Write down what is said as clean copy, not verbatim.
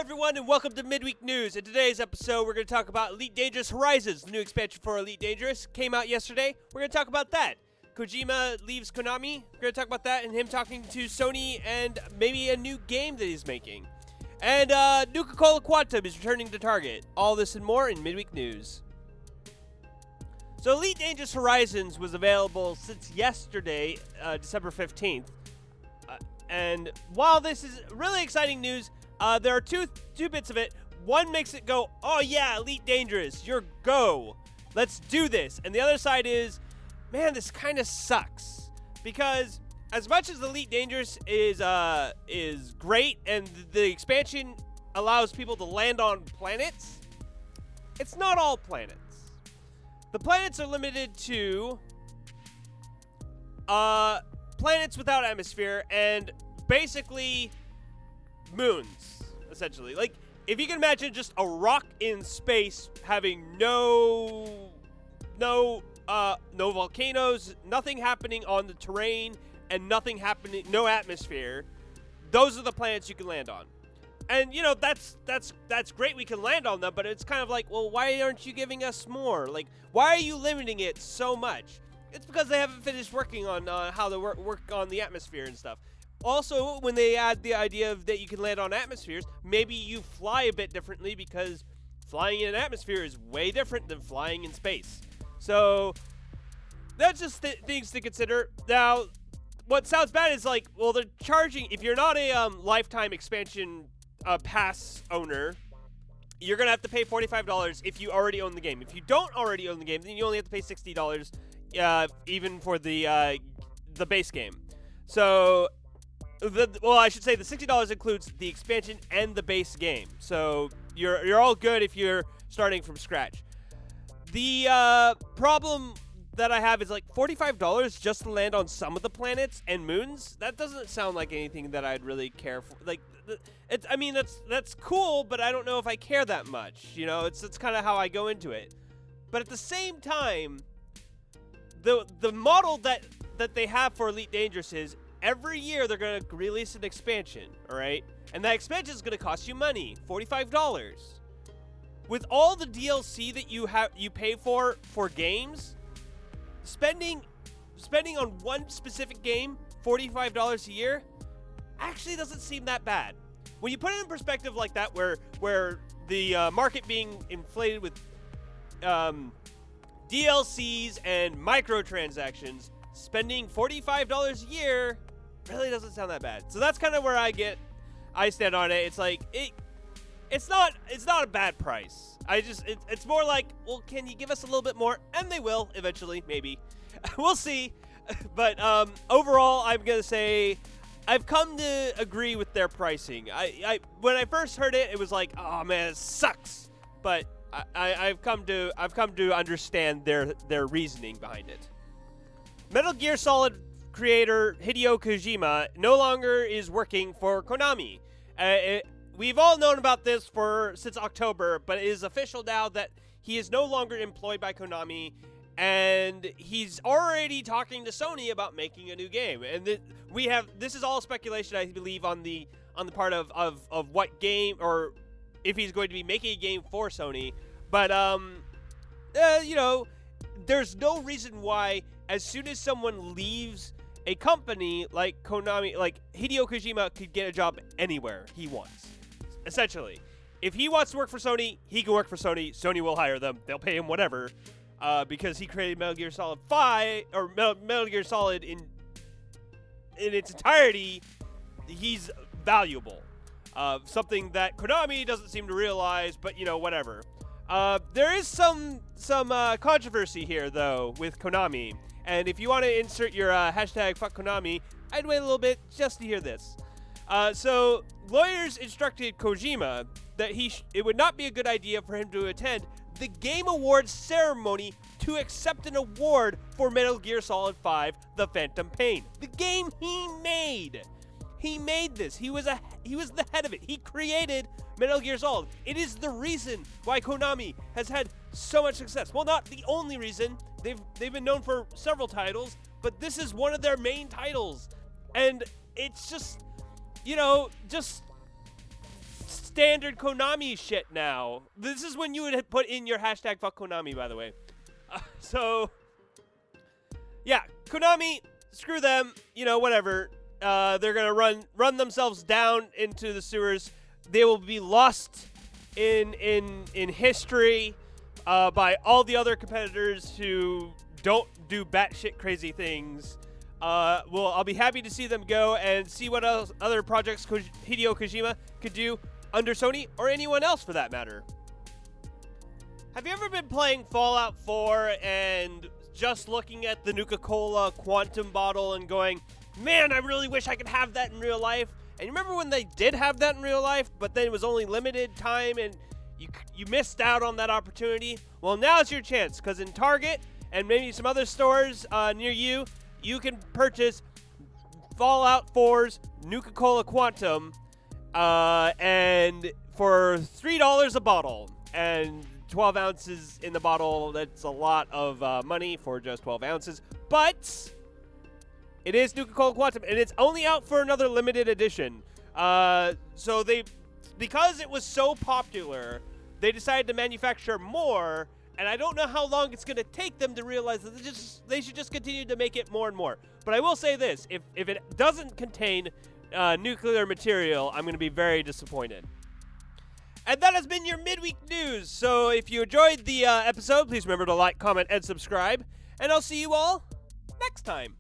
everyone, and welcome to Midweek News. In today's episode, we're going to talk about Elite Dangerous Horizons. The new expansion for Elite Dangerous came out yesterday. We're going to talk about that. Kojima leaves Konami. We're going to talk about that and him talking to Sony and maybe a new game that he's making. And Nuka Quantum is returning to Target. All this and more in Midweek News. So Elite Dangerous Horizons was available since yesterday, December 15th. And while this is really exciting news, there are two bits of it. One makes it go, oh yeah, Elite Dangerous, you're go. Let's do this. And the other side is, man, this kind of sucks. Because as much as Elite Dangerous is great and the expansion allows people to land on planets, it's not all planets. The planets are limited to planets without atmosphere and basically moons, essentially. Like, if you can imagine just a rock in space having no volcanoes, nothing happening on the terrain, and nothing happening, no atmosphere, those are the planets you can land on. And, you know, that's great we can land on them, but it's kind of like, well, why aren't you giving us more? Like, why are you limiting it so much? It's because they haven't finished working on how to work on the atmosphere and stuff. Also, when they add the idea of that you can land on atmospheres, maybe you fly a bit differently because flying in an atmosphere is way different than flying in space. So that's just things to consider. Now, what sounds bad is like, well, they're charging, if you're not a lifetime expansion pass owner, you're going to have to pay $45 if you already own the game. If you don't already own the game, then you only have to pay $60 even for the base game. So, I should say the $60 includes the expansion and the base game. So you're all good if you're starting from scratch. The problem that I have is like $45 just to land on some of the planets and moons. That doesn't sound like anything that I'd really care for. Like, I mean, that's cool, but I don't know if I care that much. You know, it's kind of how I go into it. But at the same time, the model that they have for Elite Dangerous is every year they're going to release an expansion, all right? And that expansion is going to cost you money, $45. With all the DLC that you pay for games, spending on one specific game, $45 a year, actually doesn't seem that bad. When you put it in perspective like that, where the market being inflated with DLCs and microtransactions, spending $45 a year really doesn't sound that bad. So that's kind of where I stand on it. It's like it's not a bad price. It's more like, well, can you give us a little bit more? And they will eventually, maybe. We'll see. But overall, I'm gonna say I've come to agree with their pricing. I when I first heard it, it was like, oh man, it sucks. But I've come to understand their reasoning behind it. Metal Gear Solid creator Hideo Kojima no longer is working for Konami. We've all known about this since October, but it is official now that he is no longer employed by Konami, and he's already talking to Sony about making a new game. And this is all speculation, I believe, on the part of what game, or if he's going to be making a game for Sony. But you know, there's no reason why, as soon as someone leaves a company like Konami, like Hideo Kojima, could get a job anywhere he wants. Essentially, if he wants to work for Sony, he can work for Sony. Sony will hire them. They'll pay him whatever, because he created Metal Gear Solid 5 or Metal Gear Solid in its entirety. He's valuable. Something that Konami doesn't seem to realize, but you know, whatever. There is some controversy here though with Konami. And if you want to insert your hashtag fuck Konami, I'd wait a little bit just to hear this. So lawyers instructed Kojima that it would not be a good idea for him to attend the Game Awards ceremony to accept an award for Metal Gear Solid 5: The Phantom Pain, the game he made. He made this. He was the head of it. He created Metal Gear Solid. It is the reason why Konami has had so much success. Well, not the only reason. They've been known for several titles, but this is one of their main titles. And it's just, you know, just standard Konami shit now. This is when you would put in your hashtag fuck Konami, by the way. So, yeah, Konami, screw them. You know, whatever. They're gonna run themselves down into the sewers. They will be lost in history by all the other competitors who don't do batshit crazy things. Well, I'll be happy to see them go and see what else other projects Hideo Kojima could do under Sony, or anyone else for that matter. Have you ever been playing Fallout 4 and just looking at the Nuka-Cola Quantum bottle and going, man, I really wish I could have that in real life? And you remember when they did have that in real life, but then it was only limited time and you missed out on that opportunity? Well, now's your chance, because in Target and maybe some other stores near you, you can purchase Fallout 4's Nuka-Cola Quantum and for $3 a bottle. And 12 ounces in the bottle, that's a lot of money for just 12 ounces. But it is Nuka-Cola Quantum, and it's only out for another limited edition. So because it was so popular, they decided to manufacture more, and I don't know how long it's going to take them to realize that they should just continue to make it more and more. But I will say this, if it doesn't contain nuclear material, I'm going to be very disappointed. And that has been your midweek news. So if you enjoyed the episode, please remember to like, comment, and subscribe. And I'll see you all next time.